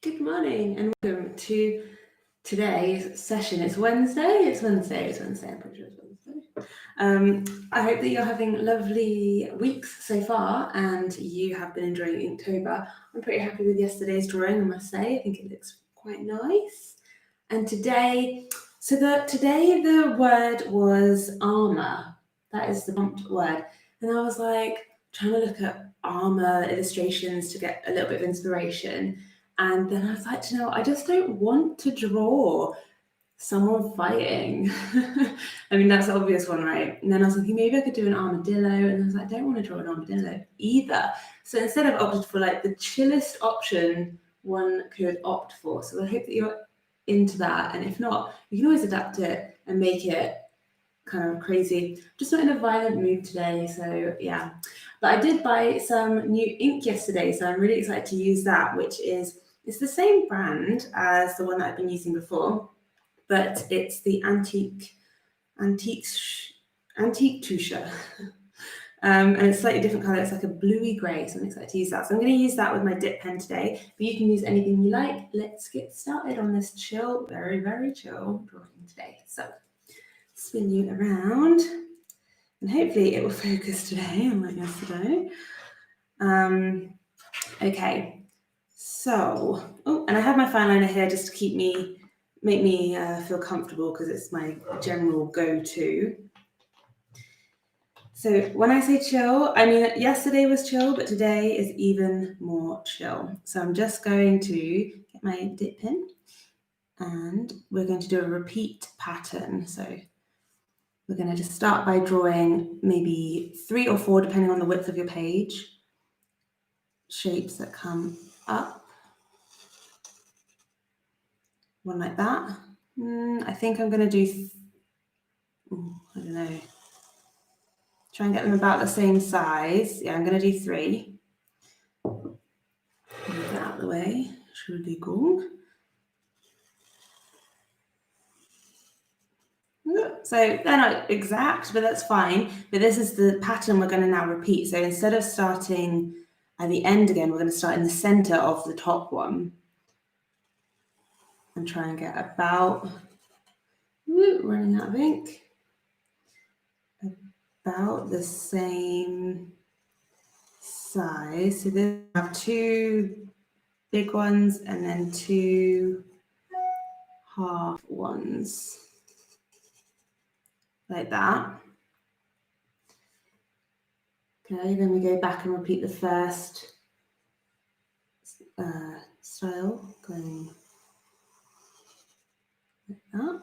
Good morning and welcome to today's session. It's Wednesday. I'm pretty sure it's Wednesday. I hope that you're having lovely weeks so far and you have been enjoying Inktober. I'm pretty happy with yesterday's drawing, I must say. I think it looks quite nice. And today the word was armor. That is the prompt word. And I was like trying to look at armor illustrations to get a little bit of inspiration. And then I was like, I just don't want to draw someone fighting. I mean, that's the obvious one, right? And then I was thinking maybe I could do an armadillo. And I was like, I don't want to draw an armadillo either. So instead I've opted for like the chillest option one could opt for. So I hope that you're into that. And if not, you can always adapt it and make it kind of crazy. Just not in a violent mood today, so yeah. But I did buy some new ink yesterday, so I'm really excited to use that, it's the same brand as the one that I've been using before, but it's the Antique Tusha. And it's slightly different color. It's like a bluey gray, so I'm excited to use that. So I'm going to use that with my dip pen today, but you can use anything you like. Let's get started on this chill, very, very chill drawing today. So spin you around and hopefully it will focus today, unlike yesterday. Okay, so, and I have my fine liner here just to make me feel comfortable because it's my general go-to. So when I say chill, I mean yesterday was chill, but today is even more chill. So I'm just going to get my dip pen and we're going to do a repeat pattern. So we're going to just start by drawing maybe 3 or 4, depending on the width of your page, shapes that come up. One like that. I think I'm going to do, I don't know, try and get them about the same size. Yeah, I'm going to do 3. Move that out of the way. Entschuldigung. So they're not exact, but that's fine. But this is the pattern we're going to now repeat. So instead of starting at the end again, we're going to start in the center of the top one and try and get about, running out of ink, about the same size. So then we have 2 big ones and then 2 half ones, like that. Okay, then we go back and repeat the first style, going like that.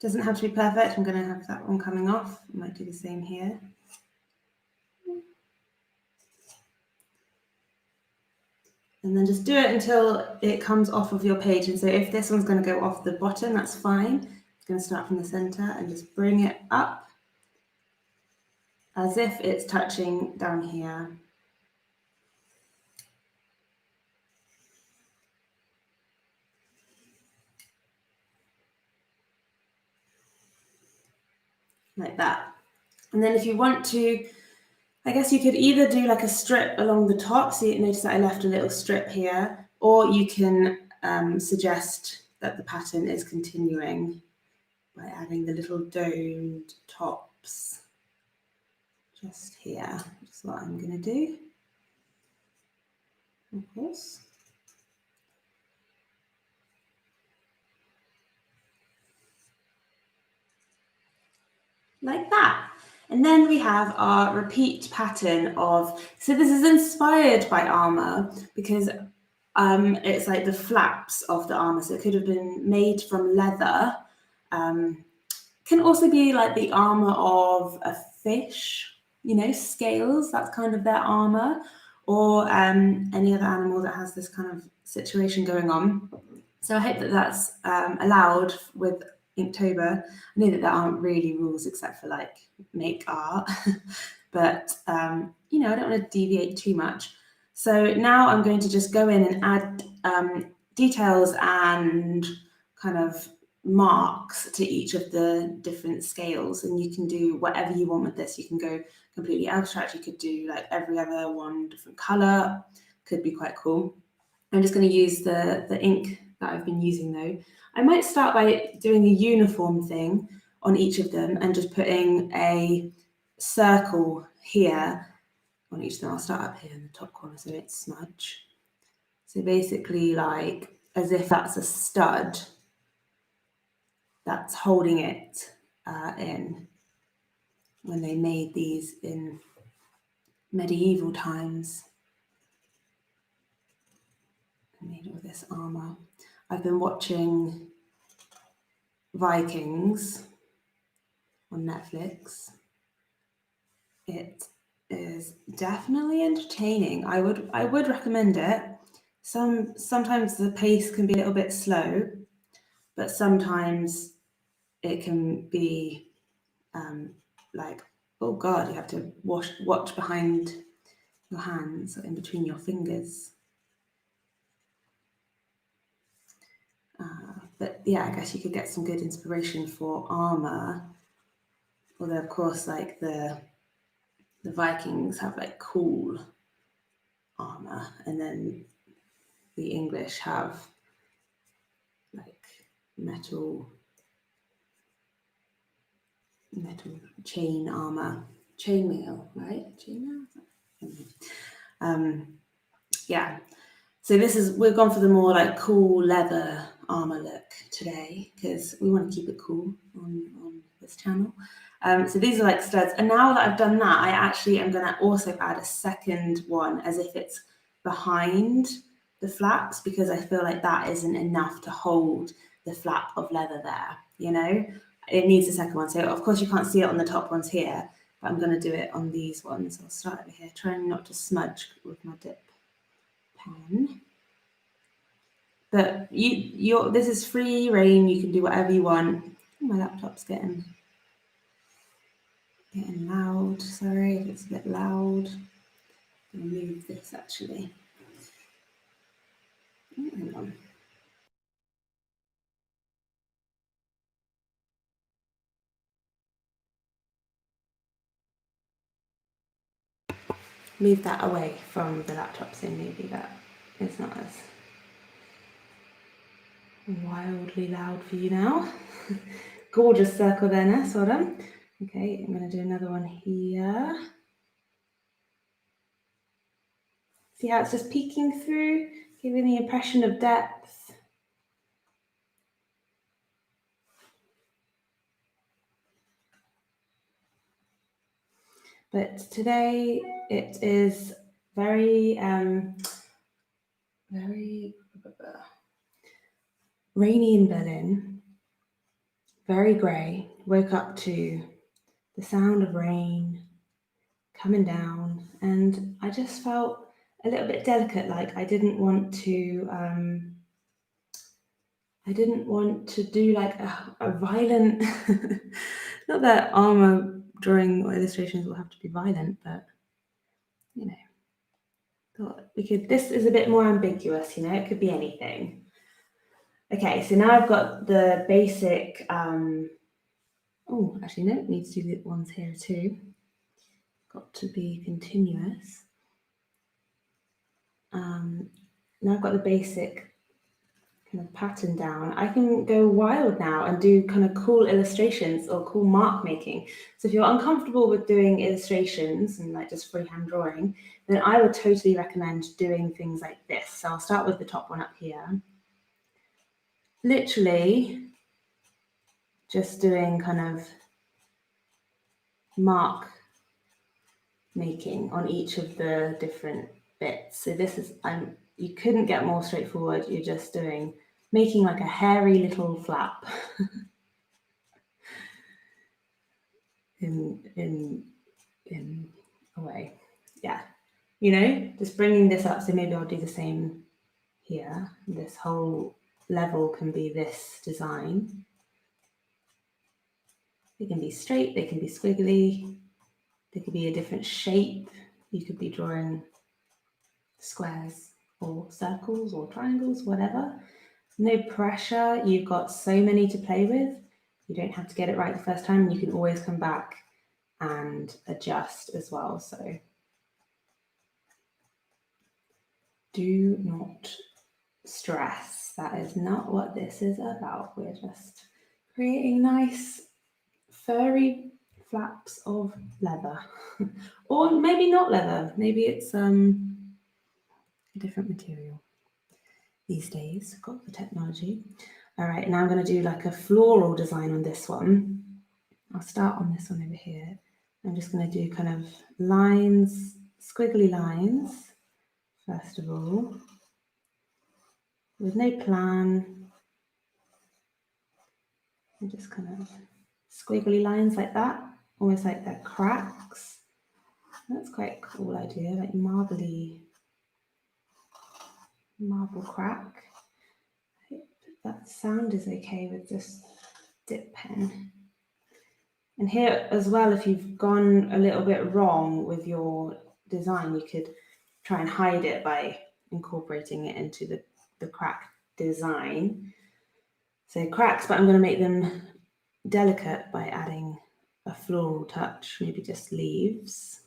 Doesn't have to be perfect. I'm going to have that one coming off. I might do the same here. And then just do it until it comes off of your page. And so if this one's going to go off the bottom, that's fine. It's going to start from the center and just bring it up as if it's touching down here. Like that. And then if you want to, I guess you could either do like a strip along the top. So you notice that I left a little strip here, or you can suggest that the pattern is continuing by adding the little domed tops just here, which is what I'm going to do, of course. Like that. And then we have our repeat pattern of, so this is inspired by armor because it's like the flaps of the armor. So it could have been made from leather. Can also be like the armor of a fish, scales, that's kind of their armor, or any other animal that has this kind of situation going on. So I hope that that's allowed with Inktober. I know that there aren't really rules except for like make art, but I don't want to deviate too much. So now I'm going to just go in and add details and kind of marks to each of the different scales, and you can do whatever you want with this. You can go completely abstract. You could do like every other one different color. Could be quite cool. I'm just going to use the ink that I've been using though. I might start by doing a uniform thing on each of them and just putting a circle here on each of them. I'll start up here in the top corner so it's smudge. So basically like as if that's a stud that's holding it in, when they made these in medieval times. I made all this armor. I've been watching Vikings on Netflix. It is definitely entertaining. I would recommend it. Sometimes the pace can be a little bit slow, but sometimes it can be like, oh God, you have to watch behind your hands, in between your fingers. But yeah, I guess you could get some good inspiration for armor. Although of course, like the Vikings have like cool armor, and then the English have like metal chain armor, chainmail, right? Chainmail. Yeah. So we've gone for the more like cool leather armor look today because we want to keep it cool on this channel. So these are like studs. And now that I've done that, I actually am going to also add a second one as if it's behind the flaps, because I feel like that isn't enough to hold the flap of leather there, you know? It needs a second one. So of course you can't see it on the top ones here, but I'm going to do it on these ones. I'll start over here, trying not to smudge with my dip pen. But this is free reign. You can do whatever you want. My laptop's getting loud. Sorry if it's a bit loud. I'm gonna move this actually. Hang on. Move that away from the laptop, so maybe that is not as wildly loud for you now. Gorgeous circle there, Ness, well done. Okay, I'm going to do another one here. See how it's just peeking through, giving the impression of depth. But today it is very rainy in Berlin, very grey. Woke up to the sound of rain coming down, and I just felt a little bit delicate. Like I didn't want to do like a violent. Not that armor drawing or illustrations will have to be violent, but you know, thought we could. This is a bit more ambiguous. You know, it could be anything. Okay, so now I've got the basic. Oh, actually, no, it needs to do the ones here too. Got to be continuous. Now I've got the basic kind of pattern down. I can go wild now and do kind of cool illustrations or cool mark making. So if you're uncomfortable with doing illustrations and like just freehand drawing, then I would totally recommend doing things like this. So I'll start with the top one up here. Literally just doing kind of mark making on each of the different bits. So this is, you couldn't get more straightforward. You're just making like a hairy little flap in a way. Yeah, you know, just bringing this up. So maybe I'll do the same here. This whole level can be this design. They can be straight, they can be squiggly, they could be a different shape. You could be drawing squares or circles or triangles, whatever. No pressure. You've got so many to play with. You don't have to get it right the first time. You can always come back and adjust as well. So do not stress. That is not what this is about. We're just creating nice furry flaps of leather. Or maybe not leather. Maybe it's a different material. These days, got the technology. All right, now I'm going to do like a floral design on this one. I'll start on this one over here. I'm just going to do kind of lines, squiggly lines, first of all, with no plan. And just kind of squiggly lines like that, almost like they're cracks. That's quite a cool idea, like marble crack. I hope that sound is okay with this dip pen. And here as well, if you've gone a little bit wrong with your design, you could try and hide it by incorporating it into the crack design. So cracks, but I'm going to make them delicate by adding a floral touch, maybe just leaves.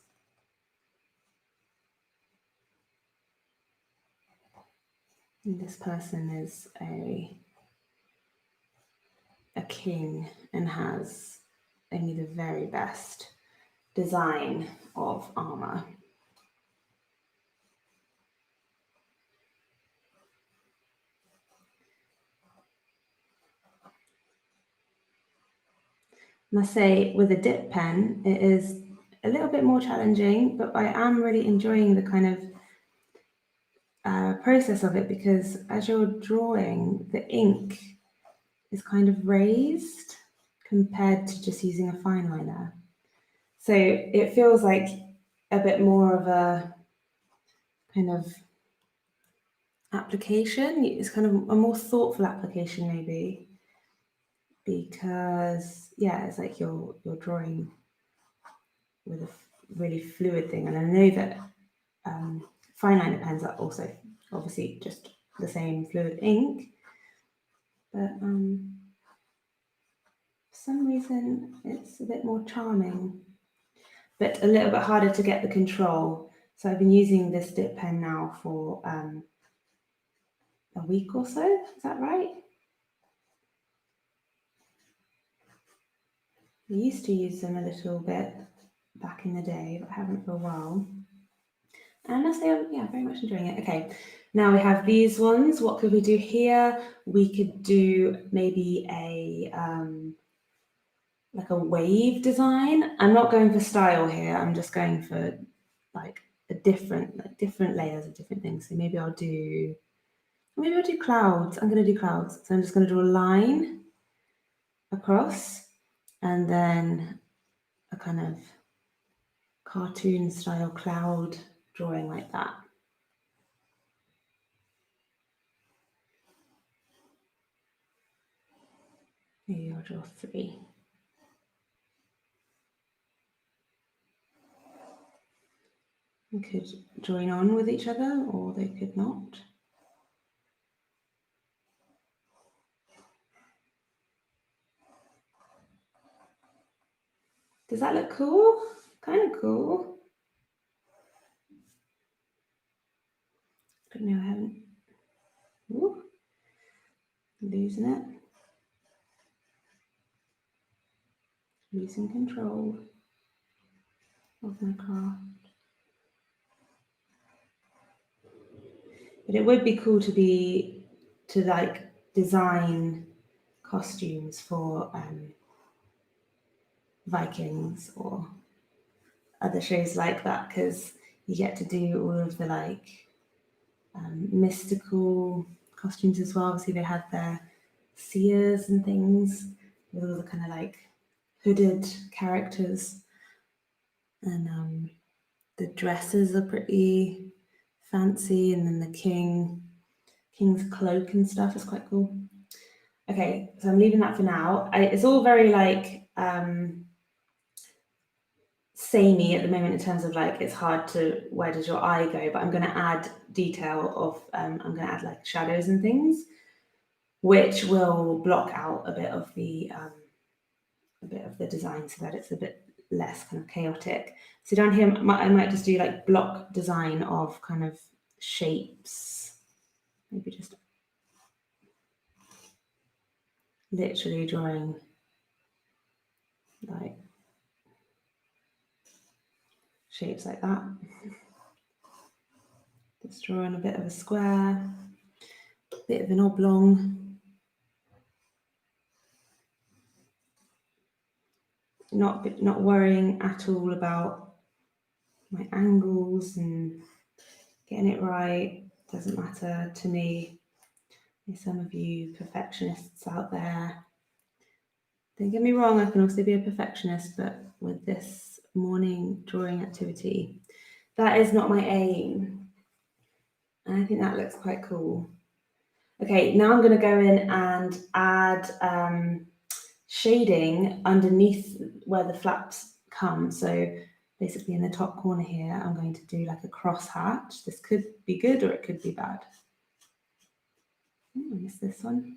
And this person is a king and has only the very best design of armor. I must say, with a dip pen, it is a little bit more challenging, but I am really enjoying the kind of process of it, because as you're drawing, the ink is kind of raised compared to just using a fine liner. So it feels like a bit more of a kind of application. It's kind of a more thoughtful application, maybe, because yeah, it's like you're drawing with a really fluid thing. And I know that fine liner pens are also obviously just the same fluid ink, but for some reason it's a bit more charming, but a little bit harder to get the control. So I've been using this dip pen now for a week or so. Is that right? I used to use them a little bit back in the day, but I haven't for a while. And I must say, yeah, very much enjoying it. Okay, now we have these ones. What could we do here? We could do maybe a like a wave design. I'm not going for style here. I'm just going for like a different layers of different things. So maybe I'll do clouds. I'm going to do clouds. So I'm just going to draw a line across, and then a kind of cartoon style cloud drawing like that. Maybe I'll draw 3. They could join on with each other, or they could not. Does that look cool? Kind of cool. But no, I haven't. Ooh, losing it. Losing control of my craft. But it would be cool to like design costumes for Vikings or other shows like that, because you get to do all of the like mystical costumes as well. Obviously they had their seers and things with all the kind of like hooded characters, and the dresses are pretty fancy, and then the king's cloak and stuff is quite cool. Okay, so I'm leaving that for now. It's all very like samey at the moment in terms of like it's hard to, where does your eye go, but I'm going to add detail of I'm going to add like shadows and things. which will block out a bit of the design so that it's a bit less kind of chaotic. So down here, I might just do like block design of kind of shapes, maybe just literally drawing like shapes like that. Just drawing a bit of a square, a bit of an oblong. Not worrying at all about my angles and getting it right. Doesn't matter to me. There's some of you perfectionists out there. Don't get me wrong, I can also be a perfectionist, but with this morning drawing activity, that is not my aim. And I think that looks quite cool. Okay, now I'm going to go in and add shading underneath where the flaps come. So basically in the top corner here, I'm going to do like a cross hatch. This could be good or it could be bad. I missed this one.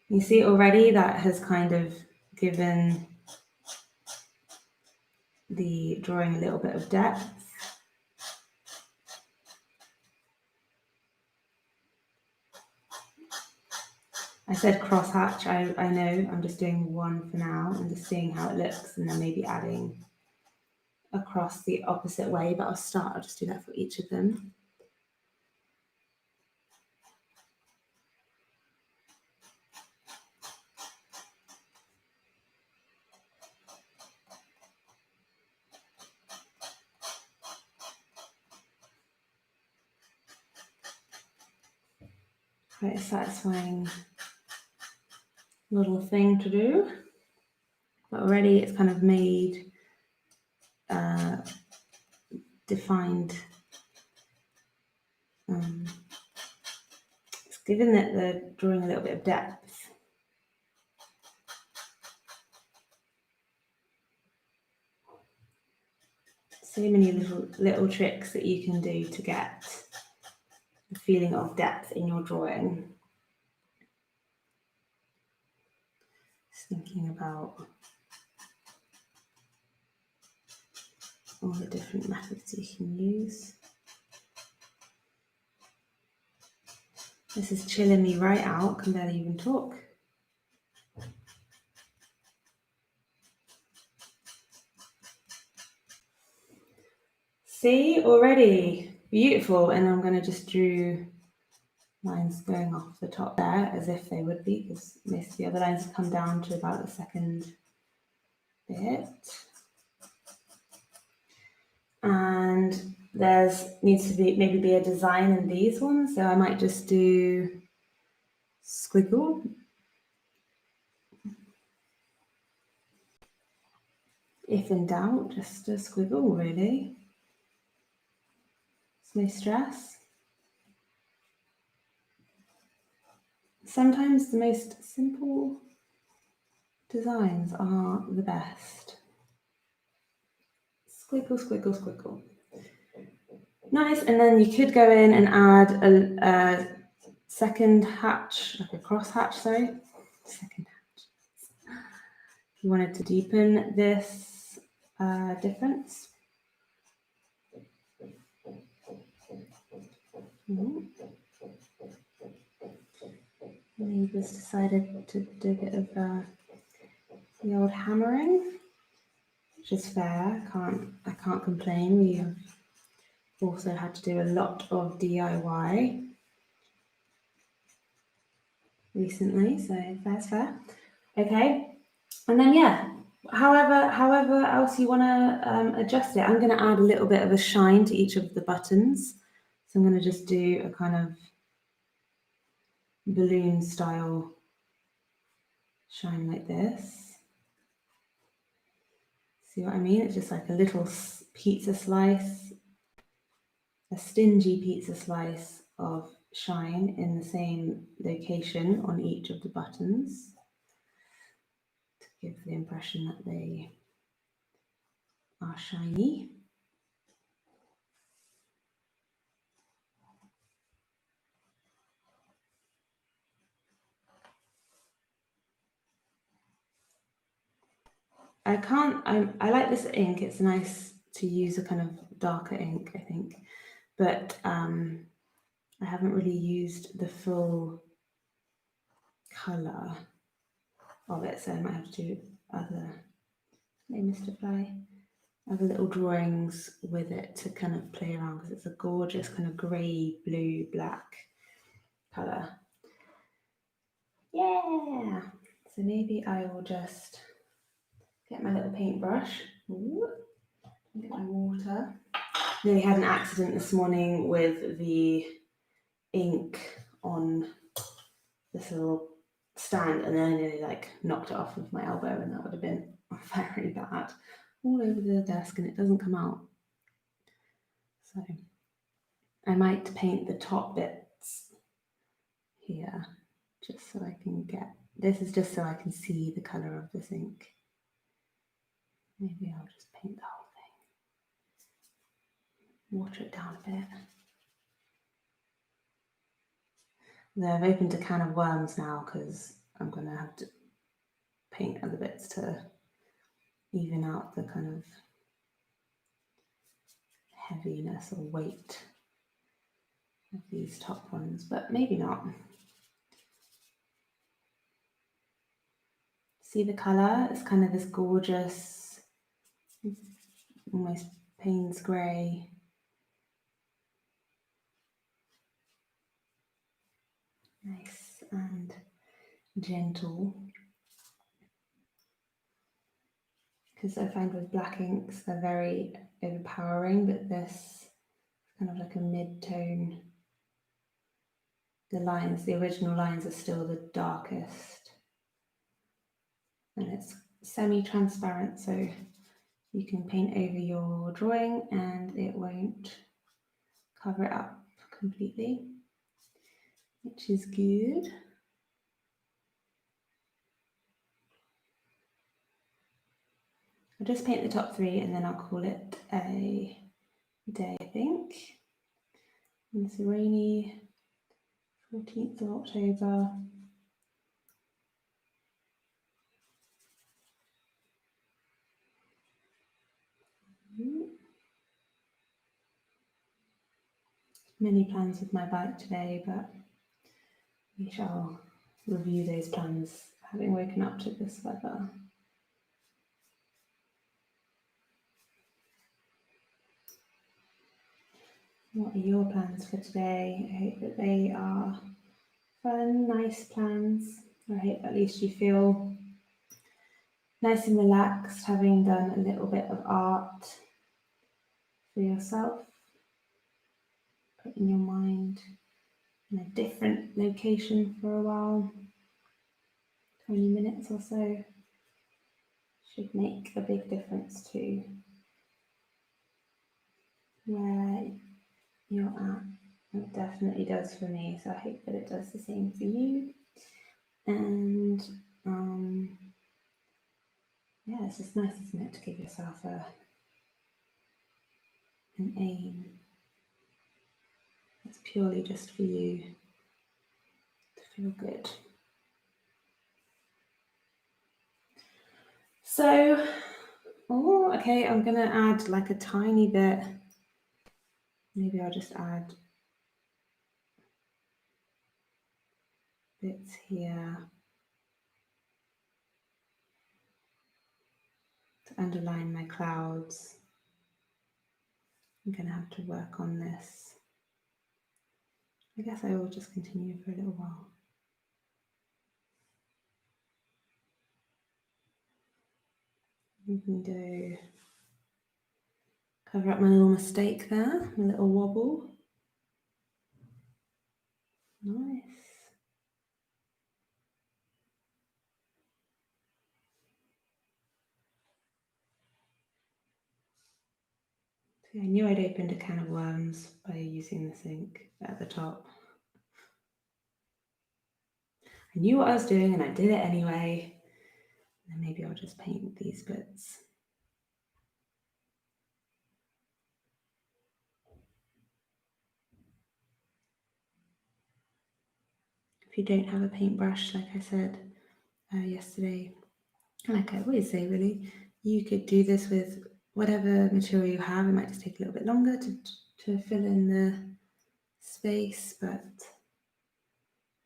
You see already that has kind of given the drawing a little bit of depth. I said cross hatch, I know, I'm just doing one for now and just seeing how it looks and then maybe adding across the opposite way, but I'll just do that for each of them. Quite a satisfying little thing to do, but already it's kind of made defined. It's given that the drawing a little bit of depth. So many little tricks that you can do to get the feeling of depth in your drawing. Just thinking about all the different methods you can use. This is chilling me right out, can barely even talk. See, already beautiful, and I'm going to just do lines going off the top there as if they would be, because most of the other lines have come down to about the second bit. And needs to maybe be a design in these ones, so I might just do squiggle. If in doubt, just a squiggle, really. It's no stress. Sometimes the most simple designs are the best. Squiggle, squiggle, squiggle. Nice, and then you could go in and add a second hatch, like a cross hatch, sorry. Second hatch. If you wanted to deepen this difference. Neighbours decided to do a bit of the old hammering, which is fair. I can't complain. We have also had to do a lot of DIY recently, so that's fair. Okay, and then yeah, however else you want to adjust it. I'm going to add a little bit of a shine to each of the buttons. So I'm going to just do a kind of balloon style shine like this. See what I mean? It's just like a little pizza slice, a stingy pizza slice of shine in the same location on each of the buttons give the impression that they are shiny. I like this ink. It's nice to use a kind of darker ink, I think, but I haven't really used the full colour of it, so I might have to do other little drawings with it to kind of play around, because it's a gorgeous kind of grey, blue, black colour. Yeah! So maybe I will just get my little paintbrush. Ooh, get my water. Nearly had an accident this morning with the ink on this little stand, and then I nearly like knocked it off with my elbow, and that would have been very bad. All over the desk, and it doesn't come out. So I might paint the top bits here, just so I can get, this is just so I can see the colour of this ink. Maybe I'll just paint the whole thing. Water it down a bit. Now I've opened a can of worms now, because I'm going to have to paint other bits to even out the kind of heaviness or weight of these top ones, but maybe not. See the colour? It's kind of this gorgeous, almost Payne's grey. Nice and gentle. Because I find with black inks, they're very overpowering, but this is kind of like a mid-tone. The lines, the original lines are still the darkest. And it's semi-transparent, so you can paint over your drawing and it won't cover it up completely, which is good. I'll just paint the top three and then I'll call it a day, I think. And it's a rainy 14th of October. Many plans with my bike today, but we shall review those plans having woken up to this weather. What are your plans for today? I hope that they are fun, nice plans. I hope at least you feel nice and relaxed, having done a little bit of art for yourself. Putting your mind in a different location for a while, 20 minutes or so, should make a big difference to where you're at. It definitely does for me, so I hope that it does the same for you. And yeah, it's just nice, isn't it, to give yourself an aim. It's purely just for you to feel good. So, okay, I'm gonna add like a tiny bit. Maybe I'll just add bits here to underline my clouds. I'm gonna have to work on this. I guess I will just continue for a little while. We can do, cover up my little mistake there, my little wobble. Nice. See, I knew I'd opened a can of worms by using this ink at the top. I knew what I was doing and I did it anyway. And maybe I'll just paint these bits. If you don't have a paintbrush, like I said yesterday, like I always say really, you could do this with whatever material you have. It might just take a little bit longer to fill in the space, but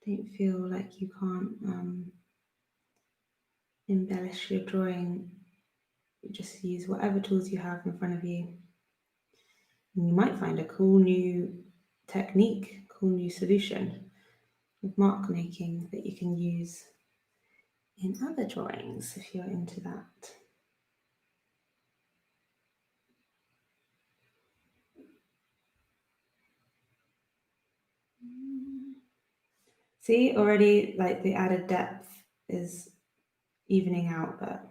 don't feel like you can't embellish your drawing. You just use whatever tools you have in front of you. And you might find a cool new technique, cool new solution with mark making that you can use in other drawings if you're into that. See, already like the added depth is evening out, but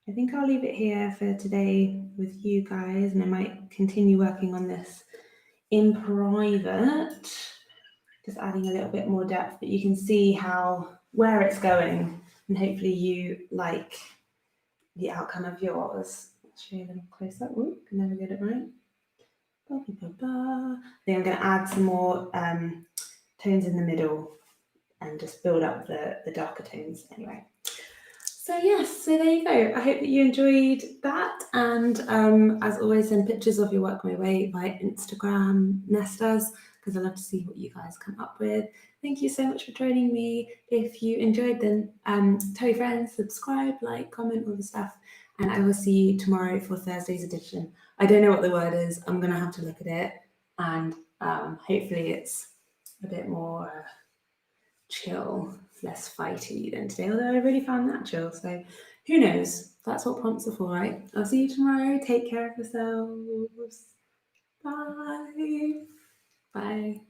I think I'll leave it here for today with you guys, and I might continue working on this in private, just adding a little bit more depth, but you can see where it's going, and hopefully you like the outcome of yours. I'll show you a little close up. Ooh, can never get it right. Ba, ba, ba, ba. Then I'm going to add some more tones in the middle and just build up the darker tones anyway. So yes, so there you go. I hope that you enjoyed that, and as always, send pictures of your work my way via Instagram, NessDoes, because I love to see what you guys come up with. Thank you so much for joining me. If you enjoyed, then tell your friends, subscribe, like, comment, all the stuff, and I will see you tomorrow for Thursday's edition. I don't know what the word is. I'm gonna have to look at it, and hopefully it's a bit more chill, less fighty than today, although I really found that chill, so who knows? That's what prompts are for, right? I'll see you tomorrow. Take care of yourselves. Bye. Bye.